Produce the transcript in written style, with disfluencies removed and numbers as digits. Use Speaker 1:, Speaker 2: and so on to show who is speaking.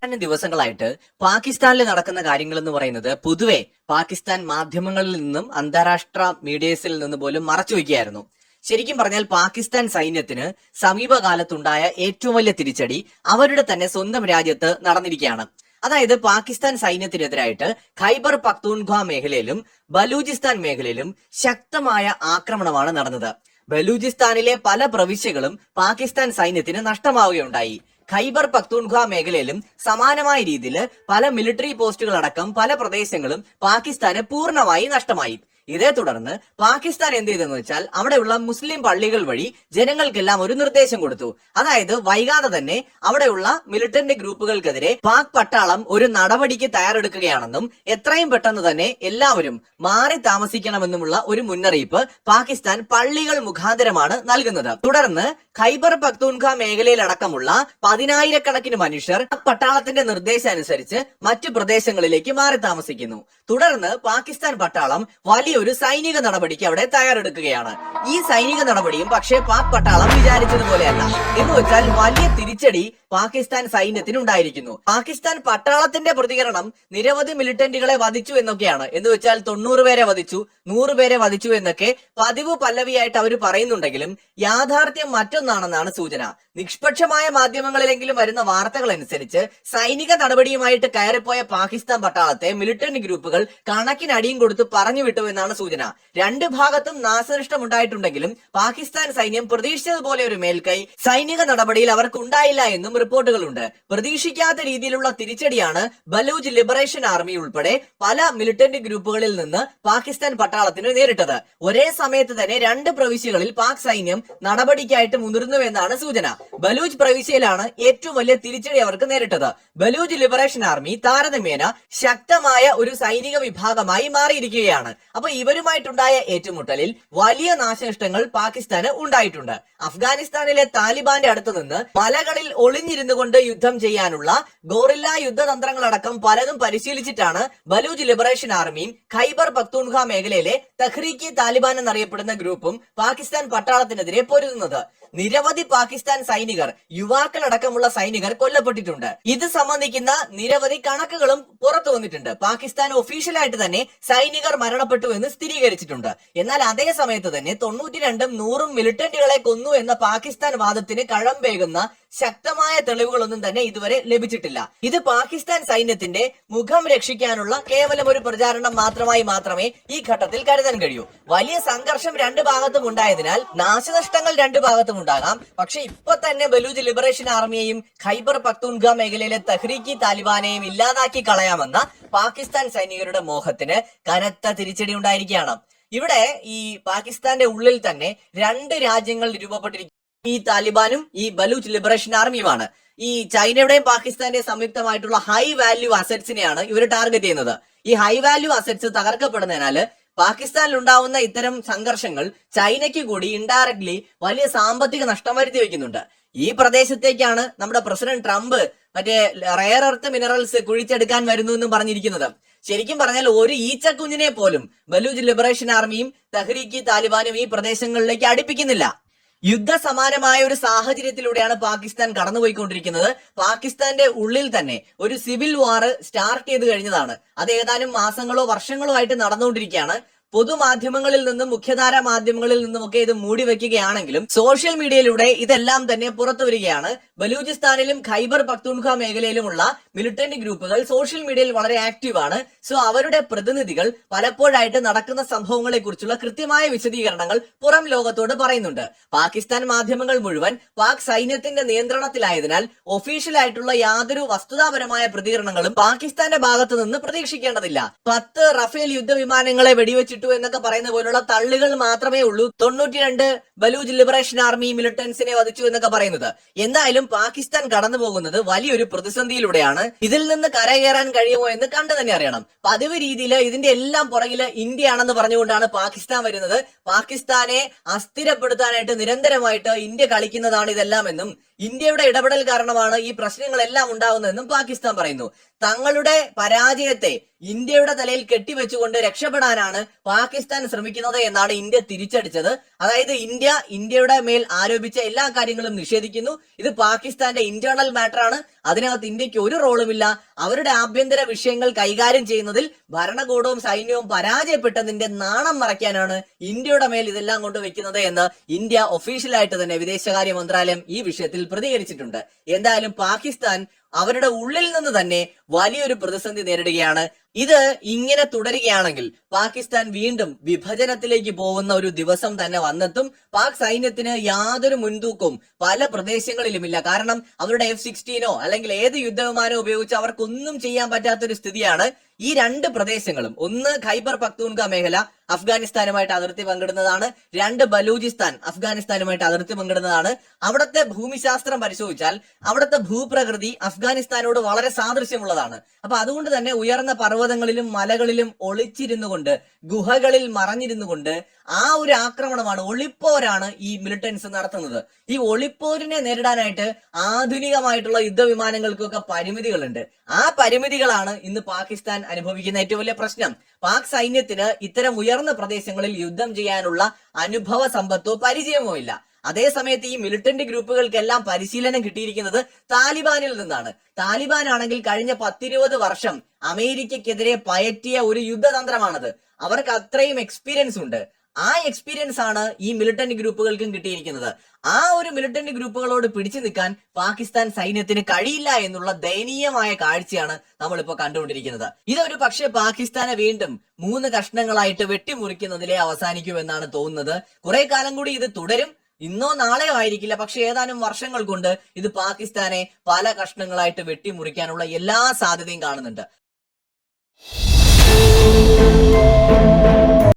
Speaker 1: ദിവസങ്ങളായിട്ട് പാകിസ്ഥാനിൽ നടക്കുന്ന കാര്യങ്ങൾ എന്ന് പറയുന്നത് പൊതുവെ പാകിസ്ഥാൻ മാധ്യമങ്ങളിൽ നിന്നും അന്താരാഷ്ട്ര മീഡിയസിൽ നിന്ന് പോലും മറച്ചു വയ്ക്കുകയായിരുന്നു. ശരിക്കും പറഞ്ഞാൽ പാകിസ്ഥാൻ സൈന്യത്തിന് സമീപകാലത്തുണ്ടായ ഏറ്റവും വലിയ തിരിച്ചടി അവരുടെ തന്നെ സ്വന്തം രാജ്യത്ത് നടന്നിരിക്കുകയാണ്. അതായത് പാകിസ്ഥാൻ സൈന്യത്തിനെതിരായിട്ട് ഖൈബർ പഖ്തൂൺഖ്വ മേഖലയിലും ബലൂചിസ്ഥാൻ മേഖലയിലും ശക്തമായ ആക്രമണമാണ് നടന്നത്. ബലൂചിസ്ഥാനിലെ പല പ്രവിശ്യകളും പാകിസ്ഥാൻ സൈന്യത്തിന് നഷ്ടമാവുകയുണ്ടായി. ഖൈബർ പഖ്തൂൺഖ്വ മേഖലയിലും സമാനമായ രീതിയിൽ പല മിലിറ്ററി പോസ്റ്റുകളടക്കം പല പ്രദേശങ്ങളും പാകിസ്ഥാന് പൂർണ്ണമായി നഷ്ടമായി. ഇതേ തുടർന്ന് പാകിസ്ഥാൻ എന്ത് ചെയ്തെന്ന് വെച്ചാൽ അവിടെയുള്ള മുസ്ലിം പള്ളികൾ വഴി ജനങ്ങൾക്കെല്ലാം ഒരു നിർദ്ദേശം കൊടുത്തു. അതായത് വൈകാതെ തന്നെ അവിടെയുള്ള മിലിറ്റന്റ് ഗ്രൂപ്പുകൾക്കെതിരെ പാക് പട്ടാളം ഒരു നടപടിക്ക് തയ്യാറെടുക്കുകയാണെന്നും എത്രയും പെട്ടെന്ന് തന്നെ എല്ലാവരും മാറി താമസിക്കണമെന്നുമുള്ള ഒരു മുന്നറിയിപ്പ് പാകിസ്ഥാൻ പള്ളികൾ മുഖാന്തരമാണ് നൽകുന്നത്. തുടർന്ന് ഖൈബർ പഖ്തൂൺഖ്വ മേഖലയിലടക്കമുള്ള 10,000-കണക്കിന് മനുഷ്യർ പട്ടാളത്തിന്റെ നിർദ്ദേശമനുസരിച്ച് മറ്റു പ്രദേശങ്ങളിലേക്ക് മാറി താമസിക്കുന്നു. തുടർന്ന് പാകിസ്ഥാൻ പട്ടാളം വലിയൊരു സൈനിക നടപടിക്ക് അവിടെ തയ്യാറെടുക്കുകയാണ്. ഈ സൈനിക നടപടിയും പക്ഷേ പാക് പട്ടാളം വിചാരിച്ചതുപോലെയല്ല. എന്ന് വെച്ചാൽ വലിയ തിരിച്ചടി പാകിസ്ഥാൻ സൈന്യത്തിന് ഉണ്ടായിരിക്കുന്നു. പാകിസ്ഥാൻ പട്ടാളത്തിന്റെ പ്രതികരണം നിരവധി മിലിറ്റന്റുകളെ വധിച്ചു എന്നൊക്കെയാണ്. എന്ന് വെച്ചാൽ 90 പേരെ വധിച്ചു, 100 പേരെ വധിച്ചു എന്നൊക്കെ പതിവ് പല്ലവിയായിട്ട് അവർ പറയുന്നുണ്ടെങ്കിലും യാഥാർത്ഥ്യം മറ്റൊന്നാണെന്നാണ് സൂചന. നിഷ്പക്ഷമായ മാധ്യമങ്ങളിലെങ്കിലും വരുന്ന വാർത്തകൾ അനുസരിച്ച് സൈനിക നടപടിയുമായിട്ട് കയറിപ്പോയ പാകിസ്ഥാൻ പട്ടാളത്തെ മിലിറ്റന്റ് ഗ്രൂപ്പുകൾ കണക്കിനടിയും കൊടുത്ത് പറഞ്ഞു വിട്ടു എന്നാണ് സൂചന. രണ്ട് ഭാഗത്തും നാശനഷ്ടം ഉണ്ടായിട്ടുണ്ടെങ്കിലും പാകിസ്ഥാൻ സൈന്യം പ്രതീക്ഷിച്ചതുപോലെ ഒരു മേൽക്കൈ സൈനിക നടപടിയിൽ അവർക്ക് ഉണ്ടായില്ല എന്നും റിപ്പോർട്ടുകളുണ്ട്. പ്രതീക്ഷിക്കാത്ത രീതിയിലുള്ള തിരിച്ചടിയാണ് ബലൂച്ച് ലിബറേഷൻ ആർമി ഉൾപ്പെടെ പല മിലിറ്റന്റ് ഗ്രൂപ്പുകളിൽ നിന്ന് പാകിസ്ഥാൻ പട്ടാളത്തിന് നേരിട്ടത്. ഒരേ സമയത്ത് തന്നെ രണ്ട് പ്രവിശ്യകളിൽ പാക് സൈന്യം നടപടിക്കായിട്ട് മുതിർന്നുവെന്നാണ് സൂചന. ബലൂച്ച് പ്രവിശ്യയിലാണ് ഏറ്റവും വലിയ തിരിച്ചടി അവർക്ക് നേരിട്ടത്. ബലൂച്ച് ലിബറേഷൻ ആർമി താരതമ്യേന ശക്തമായ ഒരു സൈനിക വിഭാഗമായി മാറിയിരിക്കുകയാണ്. അപ്പൊ ഇവരുമായിട്ടുണ്ടായ ഏറ്റുമുട്ടലിൽ വലിയ നാശനഷ്ടങ്ങൾ പാകിസ്ഥാന് ഉണ്ടായിട്ടുണ്ട്. അഫ്ഗാനിസ്ഥാനിലെ താലിബാന്റെ അടുത്ത് നിന്ന് മലകളിൽ ഒളിഞ്ഞിരുന്നു കൊണ്ട് യുദ്ധം ചെയ്യാനുള്ള ഗോറില്ല യുദ്ധതന്ത്രങ്ങളടക്കം പലതും പരിശീലിച്ചിട്ടാണ് ബലൂച്ച് ലിബറേഷൻ ആർമിയും ഖൈബർ പഖ്തൂൺഖ്വ മേഖലയിലെ തഹ്രീക്കി താലിബാൻ എന്നറിയപ്പെടുന്ന ഗ്രൂപ്പും പാകിസ്ഥാൻ പട്ടാളത്തിനെതിരെ പൊരുതുന്നത്. നിരവധി പാകിസ്ഥാൻ സൈനികർ, യുവാക്കളടക്കമുള്ള സൈനികർ കൊല്ലപ്പെട്ടിട്ടുണ്ട്. ഇത് സംബന്ധിക്കുന്ന നിരവധി കണക്കുകളും പുറത്തു വന്നിട്ടുണ്ട്. പാകിസ്ഥാൻ ഒഫീഷ്യലായിട്ട് തന്നെ സൈനികർ മരണപ്പെട്ടു എന്ന് സ്ഥിരീകരിച്ചിട്ടുണ്ട്. എന്നാൽ അതേ സമയത്ത് തന്നെ 92ഉം 100ഉം മിലിറ്റന്റുകളെ കൊന്നു എന്ന പാകിസ്ഥാൻ വാദത്തിന് കഴമ്പേകുന്ന ശക്തമായ തെളിവുകളൊന്നും തന്നെ ഇതുവരെ ലഭിച്ചിട്ടില്ല. ഇത് പാകിസ്ഥാൻ സൈന്യത്തിന്റെ മുഖം രക്ഷിക്കാനുള്ള കേവലം ഒരു പ്രചാരണം മാത്രമേ ഈ ഘട്ടത്തിൽ കരുതാൻ കഴിയൂ. വലിയ സംഘർഷം രണ്ടു ഭാഗത്തും ഉണ്ടായതിനാൽ നാശനഷ്ടങ്ങൾ രണ്ടു ഭാഗത്തും ഉണ്ടാകാം. പക്ഷെ ഇപ്പൊ തന്നെ ബലൂച്ച് ലിബറേഷൻ ആർമിയെയും ഖൈബർ പഖ്തൂൺഖ്വ മേഖലയിലെ തഹ്രീക്കി താലിബാനെയും ഇല്ലാതാക്കി കളയാമെന്ന പാകിസ്ഥാൻ സൈനികരുടെ മോഹത്തിന് കനത്ത തിരിച്ചടി ഉണ്ടായിരിക്കുകയാണ്. ഇവിടെ ഈ പാകിസ്ഥാന്റെ ഉള്ളിൽ തന്നെ രണ്ട് രാജ്യങ്ങൾ രൂപപ്പെട്ടിരിക്കുന്നു. ഈ താലിബാനും ഈ ബലൂച്ച് ലിബറേഷൻ ആർമിയുമാണ്. ഈ ചൈനയുടെയും പാകിസ്ഥാന്റെയും സംയുക്തമായിട്ടുള്ള ഹൈ വാല്യൂ അസറ്റ്സിനെയാണ് ഇവർ ടാർഗറ്റ് ചെയ്യുന്നത്. ഈ ഹൈ വാല്യൂ അസറ്റ്സ് തകർക്കപ്പെടുന്നതിനാല് പാകിസ്ഥാനിൽ ഉണ്ടാവുന്ന ഇത്തരം സംഘർഷങ്ങൾ ചൈനയ്ക്ക് കൂടി ഇൻഡയറക്ട്ലി വലിയ സാമ്പത്തിക നഷ്ടം വരുത്തി വെക്കുന്നുണ്ട്. ഈ പ്രദേശത്തേക്കാണ് നമ്മുടെ പ്രസിഡന്റ് ട്രംപ് മറ്റേ റെയർ എർത്ത് മിനറൽസ് കുഴിച്ചെടുക്കാൻ വരുന്നു എന്നും പറഞ്ഞിരിക്കുന്നത്. ശരിക്കും പറഞ്ഞാൽ ഒരു ഈച്ചക്കുഞ്ഞിനെ പോലും ബലൂച്ച് ലിബറേഷൻ ആർമിയും തഹ്രീക്കി താലിബാനും ഈ പ്രദേശങ്ങളിലേക്ക് അടുപ്പിക്കുന്നില്ല. യുദ്ധസമാനമായ ഒരു സാഹചര്യത്തിലൂടെയാണ് പാകിസ്ഥാൻ കടന്നുപോയിക്കൊണ്ടിരിക്കുന്നത്. പാകിസ്ഥാന്റെ ഉള്ളിൽ തന്നെ ഒരു സിവിൽ വാർ സ്റ്റാർട്ട് ചെയ്ത് കഴിഞ്ഞതാണ്. അത് ഏതാനും മാസങ്ങളോ വർഷങ്ങളോ ആയിട്ട് നടന്നുകൊണ്ടിരിക്കുകയാണ്. പൊതുമാധ്യമങ്ങളിൽ നിന്നും മുഖ്യധാര മാധ്യമങ്ങളിൽ നിന്നുമൊക്കെ ഇത് മൂടി വെക്കുകയാണെങ്കിലും സോഷ്യൽ മീഡിയയിലൂടെ ഇതെല്ലാം തന്നെ പുറത്തു വരികയാണ്. ബലൂചിസ്ഥാനിലും ഖൈബർ പഖ്തൂൺഖ്വ മേഖലയിലുമുള്ള മിലിറ്റന്റ് ഗ്രൂപ്പുകൾ സോഷ്യൽ മീഡിയയിൽ വളരെ ആക്റ്റീവ് ആണ്. സോ അവരുടെ പ്രതിനിധികൾ പലപ്പോഴായിട്ട് നടക്കുന്ന സംഭവങ്ങളെ കുറിച്ചുള്ള കൃത്യമായ വിശദീകരണങ്ങൾ പുറം ലോകത്തോട് പറയുന്നുണ്ട്. പാകിസ്ഥാൻ മാധ്യമങ്ങൾ മുഴുവൻ പാക് സൈന്യത്തിന്റെ നിയന്ത്രണത്തിലായതിനാൽ ഒഫീഷ്യൽ ആയിട്ടുള്ള യാതൊരു വസ്തുതാപരമായ പ്രതികരണങ്ങളും പാകിസ്ഥാന്റെ ഭാഗത്തു നിന്ന് പ്രതീക്ഷിക്കേണ്ടതില്ല. 10 റഫേൽ യുദ്ധവിമാനങ്ങളെ വെടിവെച്ച് എന്നൊക്കെ പറയുന്ന പോലുള്ള തള്ളുകൾ മാത്രമേ ഉള്ളൂ 92 ബലൂച്ച് ലിബറേഷൻ ആർമി മിലിറ്റൻസിനെ വധിച്ചു എന്നൊക്കെ പറയുന്നത്. എന്തായാലും പാകിസ്ഥാൻ കടന്നു പോകുന്നത് വലിയൊരു പ്രതിസന്ധിയിലൂടെയാണ്. ഇതിൽ നിന്ന് കരകയറാൻ കഴിയുമോ എന്ന് കണ്ടു തന്നെ അറിയണം. പതിവ് രീതിയിൽ ഇതിന്റെ എല്ലാം പുറകില് ഇന്ത്യയാണെന്ന് പറഞ്ഞുകൊണ്ടാണ് പാകിസ്ഥാൻ വരുന്നത്. പാകിസ്ഥാനെ അസ്ഥിരപ്പെടുത്താനായിട്ട് നിരന്തരമായിട്ട് ഇന്ത്യ കളിക്കുന്നതാണ് ഇതെല്ലാം എന്നും ഇന്ത്യയുടെ ഇടപെടൽ കാരണമാണ് ഈ പ്രശ്നങ്ങളെല്ലാം ഉണ്ടാകുന്നതെന്നും പാകിസ്ഥാൻ പറയുന്നു. തങ്ങളുടെ പരാജയത്തെ ഇന്ത്യയുടെ തലയിൽ കെട്ടിവെച്ചുകൊണ്ട് രക്ഷപ്പെടാനാണ് പാകിസ്ഥാൻ ശ്രമിക്കുന്നത് എന്നാണ് ഇന്ത്യ തിരിച്ചടിച്ചത്. അതായത് ഇന്ത്യയുടെ മേൽ ആരോപിച്ച എല്ലാ കാര്യങ്ങളും നിഷേധിക്കുന്നു. ഇത് പാകിസ്ഥാന്റെ ഇന്റേണൽ മാറ്റർ ആണ്, അതിനകത്ത് ഇന്ത്യക്ക് ഒരു റോളുമില്ല. അവരുടെ ആഭ്യന്തര വിഷയങ്ങൾ കൈകാര്യം ചെയ്യുന്നതിൽ ഭരണകൂടവും സൈന്യവും പരാജയപ്പെട്ടതിന്റെ നാണം മറയ്ക്കാനാണ് ഇന്ത്യയുടെ മേൽ ഇതെല്ലാം കൊണ്ട് വെക്കുന്നത് എന്ന് ഇന്ത്യ ഒഫീഷ്യലായിട്ട് തന്നെ വിദേശകാര്യ മന്ത്രാലയം ഈ വിഷയത്തിൽ പ്രതികരിച്ചിട്ടുണ്ട്. എന്തായാലും പാകിസ്ഥാൻ അവരുടെ ഉള്ളിൽ നിന്ന് തന്നെ വലിയൊരു പ്രതിസന്ധി നേരിടുകയാണ്. ഇത് ഇങ്ങനെ തുടരുകയാണെങ്കിൽ പാകിസ്ഥാൻ വീണ്ടും വിഭജനത്തിലേക്ക് പോകുന്ന ഒരു ദിവസം തന്നെ വന്നെത്തും. പാക് സൈന്യത്തിന് യാതൊരു മുൻതൂക്കവും പല പ്രദേശങ്ങളിലുമില്ല. കാരണം അവരുടെ F-16 അല്ലെങ്കിൽ ഏത് യുദ്ധവിമാനോ ഉപയോഗിച്ച് അവർക്കൊന്നും ചെയ്യാൻ പറ്റാത്തൊരു സ്ഥിതിയാണ്. ഈ രണ്ട് പ്രദേശങ്ങളും, ഒന്ന് ഖൈബർ പക്തൂൺഖ മേഖല അഫ്ഗാനിസ്ഥാനുമായിട്ട് അതിർത്തി പങ്കിടുന്നതാണ്, രണ്ട് ബലൂചിസ്ഥാൻ അഫ്ഗാനിസ്ഥാനുമായിട്ട് അതിർത്തി പങ്കിടുന്നതാണ്. അവിടുത്തെ ഭൂമിശാസ്ത്രം പരിശോധിച്ചാൽ അവിടുത്തെ ഭൂപ്രകൃതി അഫ്ഗാനിസ്ഥാനോട് വളരെ സാദൃശ്യമുള്ളതാണ്. അപ്പൊ അതുകൊണ്ട് തന്നെ ഉയർന്ന പർവ്വതങ്ങളിലും മലകളിലും ഒളിച്ചിരുന്നുകൊണ്ട്, ഗുഹകളിൽ മറഞ്ഞിരുന്നുകൊണ്ട് ആ ഒരു ആക്രമണമാണ്, ഒളിപ്പോരാണ് ഈ മിലിറ്റൻസ് നടത്തുന്നത്. ഈ ഒളിപ്പോരിനെ നേരിടാനായിട്ട് ആധുനികമായിട്ടുള്ള യുദ്ധവിമാനങ്ങൾക്കൊക്കെ പരിമിതികളുണ്ട്. ആ പരിമിതികളാണ് ഇന്ന് പാകിസ്ഥാൻ അനുഭവിക്കുന്ന ഏറ്റവും വലിയ പ്രശ്നം. പാക് സൈന്യത്തിന് ഇത്തരം ഉയർന്ന പ്രദേശങ്ങളിൽ യുദ്ധം ചെയ്യാനുള്ള അനുഭവ സമ്പത്തോ പരിചയമോ ഇല്ല. അതേസമയത്ത് ഈ മിലിറ്റന്റ് ഗ്രൂപ്പുകൾക്കെല്ലാം പരിശീലനം കിട്ടിയിരിക്കുന്നത് താലിബാനിൽ നിന്നാണ്. താലിബാൻ ആണെങ്കിൽ കഴിഞ്ഞ 10-20 വർഷം അമേരിക്കക്കെതിരെ പയറ്റിയ ഒരു യുദ്ധതന്ത്രമാണത്. അവർക്ക് അത്രയും എക്സ്പീരിയൻസ് ഉണ്ട്. ആ എക്സ്പീരിയൻസ് ആണ് ഈ മിലിറ്റന്റ് ഗ്രൂപ്പുകൾക്കും കിട്ടിയിരിക്കുന്നത്. ആ ഒരു മിലിറ്റന്റ് ഗ്രൂപ്പുകളോട് പിടിച്ചു നിൽക്കാൻ പാകിസ്ഥാൻ സൈന്യത്തിന് കഴിയില്ല എന്നുള്ള ദയനീയമായ കാഴ്ചയാണ് നമ്മളിപ്പോ കണ്ടുകൊണ്ടിരിക്കുന്നത്. ഇതൊരു പക്ഷേ പാകിസ്ഥാനെ വീണ്ടും 3 കഷ്ണങ്ങളായിട്ട് വെട്ടിമുറിക്കുന്നതിലേ അവസാനിക്കുമെന്നാണ് തോന്നുന്നത്. കുറെ കാലം കൂടി ഇത് തുടരും. ഇന്നോ നാളെയോ ആയിരിക്കില്ല, പക്ഷെ ഏതാനും വർഷങ്ങൾ കൊണ്ട് ഇത് പാകിസ്ഥാനെ പല കഷ്ണങ്ങളായിട്ട് വെട്ടിമുറിക്കാനുള്ള എല്ലാ സാധ്യതയും കാണുന്നുണ്ട്.